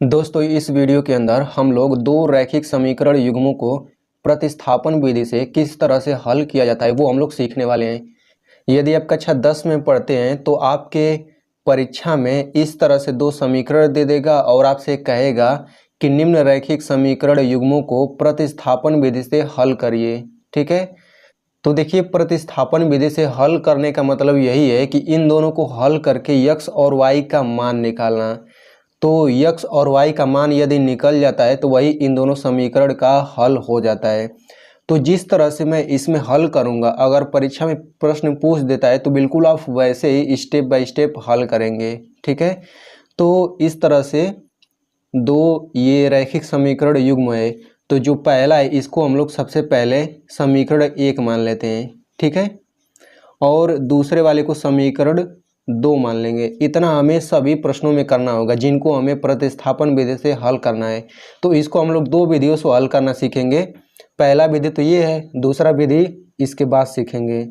दोस्तों इस वीडियो के अंदर हम लोग दो रैखिक समीकरण युग्मों को प्रतिस्थापन विधि से किस तरह से हल किया जाता है वो हम लोग सीखने वाले हैं। यदि आप कक्षा 10 में पढ़ते हैं तो आपके परीक्षा में इस तरह से दो समीकरण दे देगा और आपसे कहेगा कि निम्न रैखिक समीकरण युग्मों को प्रतिस्थापन विधि से हल करिए। ठीक है, तो देखिए प्रतिस्थापन विधि से हल करने का मतलब यही है कि इन दोनों को हल करके यक्स और वाई का मान निकालना। तो यक्स और वाई का मान यदि निकल जाता है तो वही इन दोनों समीकरण का हल हो जाता है। तो जिस तरह से मैं इसमें हल करूंगा, अगर परीक्षा में प्रश्न पूछ देता है तो बिल्कुल आप वैसे ही स्टेप बाय स्टेप हल करेंगे। ठीक है, तो इस तरह से दो ये रैखिक समीकरण युग्म है। तो जो पहला है इसको हम लोग सबसे पहले समीकरण 1 मान लेते हैं। ठीक है, और दूसरे वाले को समीकरण 2 मान लेंगे। इतना हमें सभी प्रश्नों में करना होगा जिनको हमें प्रतिस्थापन विधि से हल करना है। तो इसको हम लोग दो विधियों से हल करना सीखेंगे। पहला विधि तो ये है, दूसरा विधि इसके बाद सीखेंगे।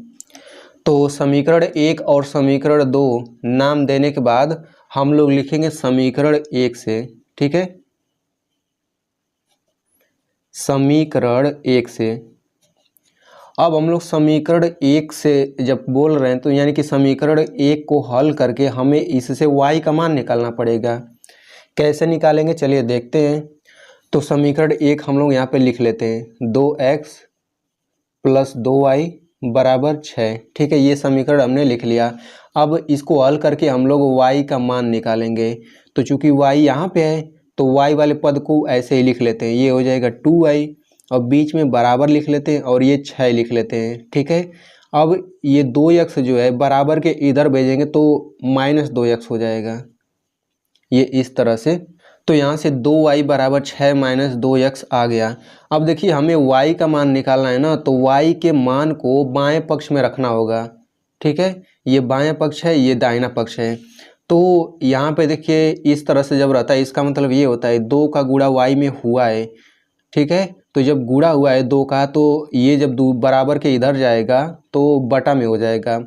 तो समीकरण 1 और समीकरण 2 नाम देने के बाद हम लोग लिखेंगे समीकरण 1 से। ठीक है, समीकरण 1 से। अब हम लोग समीकरण 1 से जब बोल रहे हैं तो यानी कि समीकरण 1 को हल करके हमें इससे y का मान निकालना पड़ेगा। कैसे निकालेंगे चलिए देखते हैं। तो समीकरण 1 हम लोग यहाँ पे लिख लेते हैं 2x + 2y = 6। ठीक है, ये समीकरण हमने लिख लिया। अब इसको हल करके हम लोग y का मान निकालेंगे। तो चूंकि y यहाँ पे है तो y वाले पद को ऐसे ही लिख लेते हैं, ये हो जाएगा 2y और बीच में बराबर लिख लेते हैं और ये 6 लिख लेते हैं। ठीक है, अब ये 2x जो है बराबर के इधर भेजेंगे तो -2x हो जाएगा, ये इस तरह से। तो यहाँ से 2y = 6 - 2x आ गया। अब देखिए हमें y का मान निकालना है ना, तो y के मान को बाएं पक्ष में रखना होगा। ठीक है, ये बाएं पक्ष है, ये दाहिना पक्ष है। तो यहाँ पे देखिए इस तरह से जब रहता है इसका मतलब ये होता है 2 का गुणा y में हुआ है। ठीक है, तो जब गुणा हुआ है 2 का तो ये जब बराबर के इधर जाएगा तो बटा में हो जाएगा।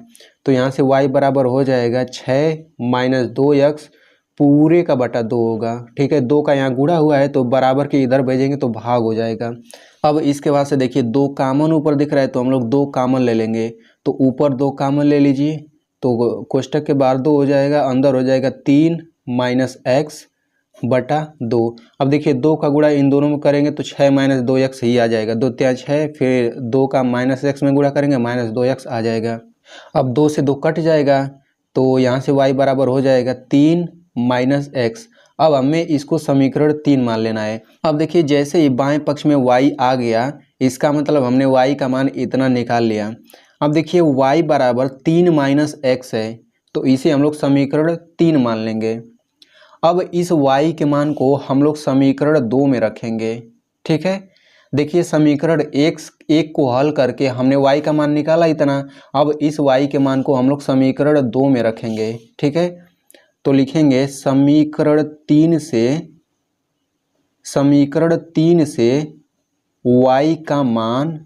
तो यहाँ से y बराबर हो जाएगा 6 - 2x पूरे का बटा 2 होगा। ठीक है, 2 का यहाँ गुणा हुआ है तो बराबर के इधर भेजेंगे तो भाग हो जाएगा। अब इसके बाद से देखिए 2 कामन ऊपर दिख रहा है तो हम लोग 2 कामन ले लेंगे। तो ऊपर 2 कामन ले लीजिए तो कोष्टक के बाहर 2 हो जाएगा, अंदर हो जाएगा 3 - x बटा 2। अब देखिए 2 का गुणा इन दोनों में करेंगे तो 6 - 2x ही आ जाएगा। 2 × 6, फिर 2 का -x में गुणा करेंगे -2x आ जाएगा। अब 2 से 2 कट जाएगा तो यहाँ से y बराबर हो जाएगा 3 - x। अब हमें इसको समीकरण 3 मान लेना है। अब देखिए जैसे ही बाएं पक्ष में y आ गया इसका मतलब हमने y का मान इतना निकाल लिया। अब देखिए y बराबर 3 - x है तो इसे हम लोग समीकरण 3 मान लेंगे। अब इस y के मान को हम लोग समीकरण 2 में रखेंगे। ठीक है, देखिए समीकरण 1 को हल करके हमने y का मान निकाला इतना। अब इस y के मान को हम लोग समीकरण 2 में रखेंगे। ठीक है, तो लिखेंगे समीकरण 3 से y का मान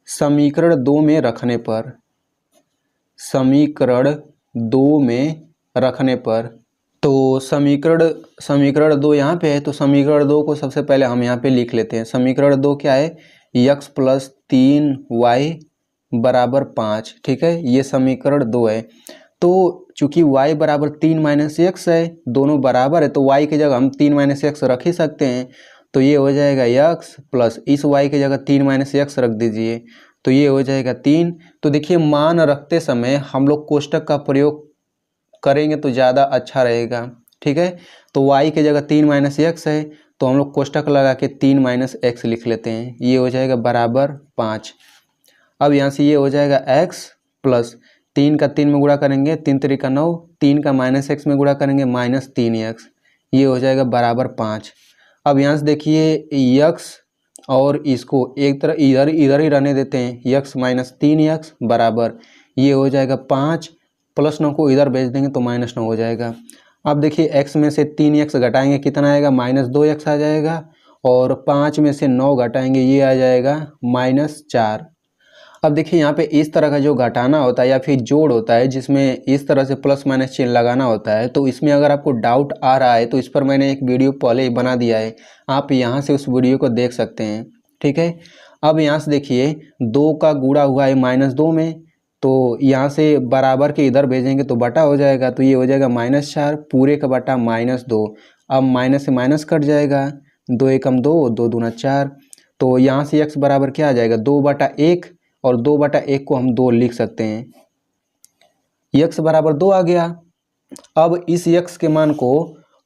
समीकरण 2 में रखने पर, समीकरण 2 में रखने पर, तो समीकरण 2 यहाँ पे है तो समीकरण 2 को सबसे पहले हम यहाँ पे लिख लेते हैं। समीकरण 2 क्या है, x + 3y = 5। ठीक है, ये समीकरण 2 है। तो चूंकि y बराबर 3 - x है, दोनों बराबर है तो y की जगह हम 3 - x रख ही सकते हैं। तो ये हो जाएगा x प्लस इस y की जगह 3 - x रख दीजिए तो ये हो जाएगा 3। तो देखिए मान रखते समय हम लोग कोष्टक का प्रयोग करेंगे तो ज़्यादा अच्छा रहेगा। ठीक है, तो y की जगह 3 - x है तो हम लोग कोष्टक लगा के 3 - x लिख लेते हैं, ये हो जाएगा बराबर 5। अब यहाँ से ये हो जाएगा x प्लस 3 का 3 में गुणा करेंगे 3 × 3 = 9, 3 का -x में गुणा करेंगे -3x, ये हो जाएगा बराबर 5। अब यहाँ से देखिए x और इसको एक तरह इधर ही रहने देते हैं, x - 3x बराबर ये हो जाएगा 5 +9 को इधर भेज देंगे तो -9 हो जाएगा। अब देखिए x में से 3x घटाएंगे कितना आएगा, -2x आ जाएगा और 5 में से 9 घटाएंगे ये आ जाएगा -4। अब देखिए यहाँ पे इस तरह का जो घटाना होता है या फिर जोड़ होता है जिसमें इस तरह से प्लस माइनस चिन्ह लगाना होता है, तो इसमें अगर आपको डाउट आ रहा है तो इस पर मैंने एक वीडियो पहले ही बना दिया है, आप यहाँ से उस वीडियो को देख सकते हैं। ठीक है, अब यहाँ से देखिए 2 का गुणा हुआ है -2 में, तो यहाँ से बराबर के इधर भेजेंगे तो बटा हो जाएगा, तो ये हो जाएगा -4 पूरे का बटा -2। अब माइनस से माइनस कट जाएगा, 2 एकम 2, 2 दूना 4, तो यहाँ से x बराबर क्या आ जाएगा 2/1, और 2/1 को हम 2 लिख सकते हैं, x बराबर 2 आ गया। अब इस x के मान को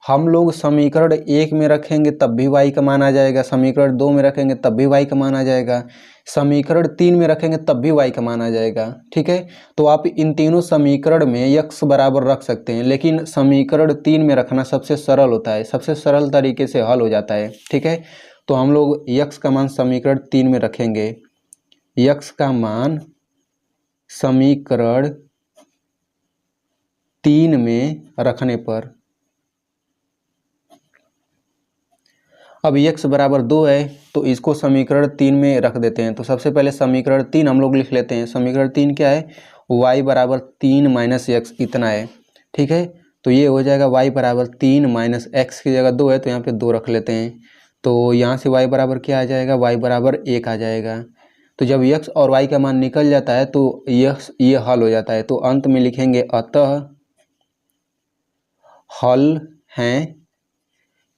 हम लोग समीकरण 1 में रखेंगे तब भी y का मान आ जाएगा, समीकरण 2 में रखेंगे तब भी y का मान आ जाएगा, समीकरण 3 में रखेंगे तब भी y का मान आ जाएगा। ठीक है, तो आप इन तीनों समीकरण में x बराबर रख सकते हैं, लेकिन समीकरण 3 में रखना सबसे सरल होता है, सबसे सरल तरीके से हल हो जाता है। ठीक है, तो हम लोग x का मान समीकरण 3 में रखेंगे, x का मान समीकरण 3 में रखने पर, अब x बराबर 2 है तो इसको समीकरण 3 में रख देते हैं। तो सबसे पहले समीकरण 3 हम लोग लिख लेते हैं। समीकरण 3 क्या है, y बराबर 3 माइनस x इतना है। ठीक है, तो ये हो जाएगा y बराबर 3 माइनस x की जगह 2 है तो यहाँ पे 2 रख लेते हैं, तो यहाँ से y बराबर क्या आ जाएगा, y बराबर 1 आ जाएगा। तो जब x और y का मान निकल जाता है तो ये हल हो जाता है। तो अंत में लिखेंगे अतः हल हैं,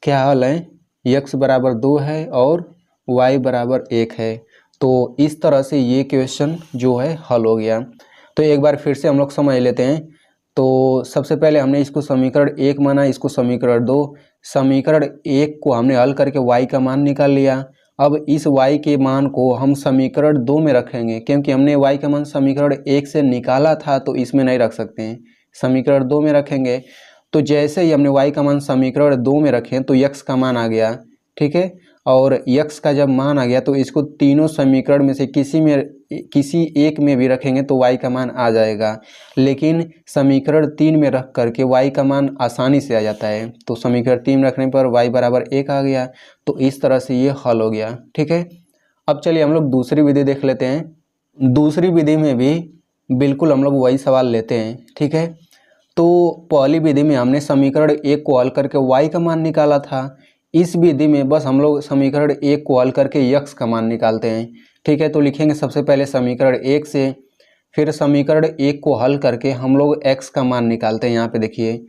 क्या हल है, x बराबर 2 है और y बराबर 1 है। तो इस तरह से ये क्वेश्चन जो है हल हो गया। तो एक बार फिर से हम लोग समझ लेते हैं। तो सबसे पहले हमने इसको समीकरण 1 माना, इसको समीकरण 2, समीकरण 1 को हमने हल करके y का मान निकाल लिया। अब इस y के मान को हम समीकरण 2 में रखेंगे, क्योंकि हमने y का मान समीकरण 1 से निकाला था तो इसमें नहीं रख सकते हैं, समीकरण 2 में रखेंगे। तो जैसे ही हमने y का मान समीकरण 2 में रखें तो x का मान आ गया। ठीक है, और x का जब मान आ गया तो इसको तीनों समीकरण में से किसी एक में भी रखेंगे तो y का मान आ जाएगा, लेकिन समीकरण 3 में रख करके y का मान आसानी से आ जाता है। तो समीकरण 3 रखने पर y बराबर 1 आ गया। तो इस तरह से ये हल हो गया। ठीक है, अब चलिए हम लोग दूसरी विधि देख लेते हैं। दूसरी विधि में भी बिल्कुल हम लोग वही सवाल लेते हैं। ठीक है, तो पहली विधि में हमने समीकरण 1 को हल करके y का मान निकाला था, इस विधि में बस हम लोग समीकरण 1 को हल करके x का मान निकालते हैं। ठीक है, तो लिखेंगे सबसे पहले समीकरण 1 से, फिर समीकरण 1 को हल करके हम लोग x का मान निकालते हैं। यहाँ पे देखिए,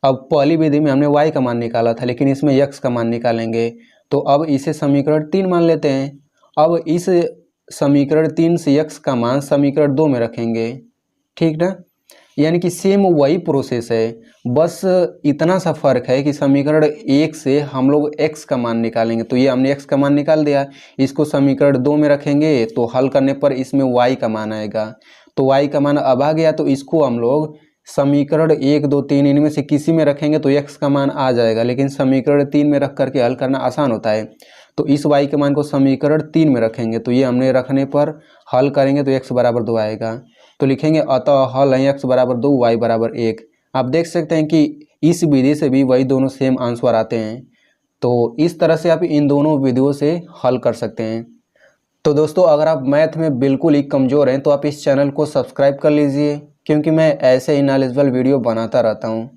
अब पहली विधि में हमने y का मान निकाला था, लेकिन इसमें x का मान निकालेंगे, तो अब इसे समीकरण 3 मान लेते हैं। अब इस समीकरण 3 से x का मान समीकरण 2 में रखेंगे। ठीक ना, यानी कि सेम वही प्रोसेस है, बस इतना सा फर्क है कि समीकरण 1 से हम लोग x का मान निकालेंगे। तो ये हमने x का मान निकाल दिया, इसको समीकरण 2 में रखेंगे तो हल करने पर इसमें y का मान आएगा। तो y का मान अब आ गया, तो इसको हम लोग समीकरण 1, 2, 3 इनमें से किसी में रखेंगे तो x का मान आ जाएगा, लेकिन समीकरण 3 में रख करके हल करना आसान होता है। तो इस y के मान को समीकरण 3 में रखेंगे, तो ये हमने रखने पर हल करेंगे तो x बराबर 2 आएगा। तो लिखेंगे अतः हल है x बराबर 2, y बराबर 1। आप देख सकते हैं कि इस विधि से भी वही दोनों सेम आंसर आते हैं। तो इस तरह से आप इन दोनों विधियों से हल कर सकते हैं। तो दोस्तों, अगर आप मैथ में बिल्कुल ही कमज़ोर हैं तो आप इस चैनल को सब्सक्राइब कर लीजिए, क्योंकि मैं ऐसे ही नॉलेजेबल वीडियो बनाता रहता हूँ।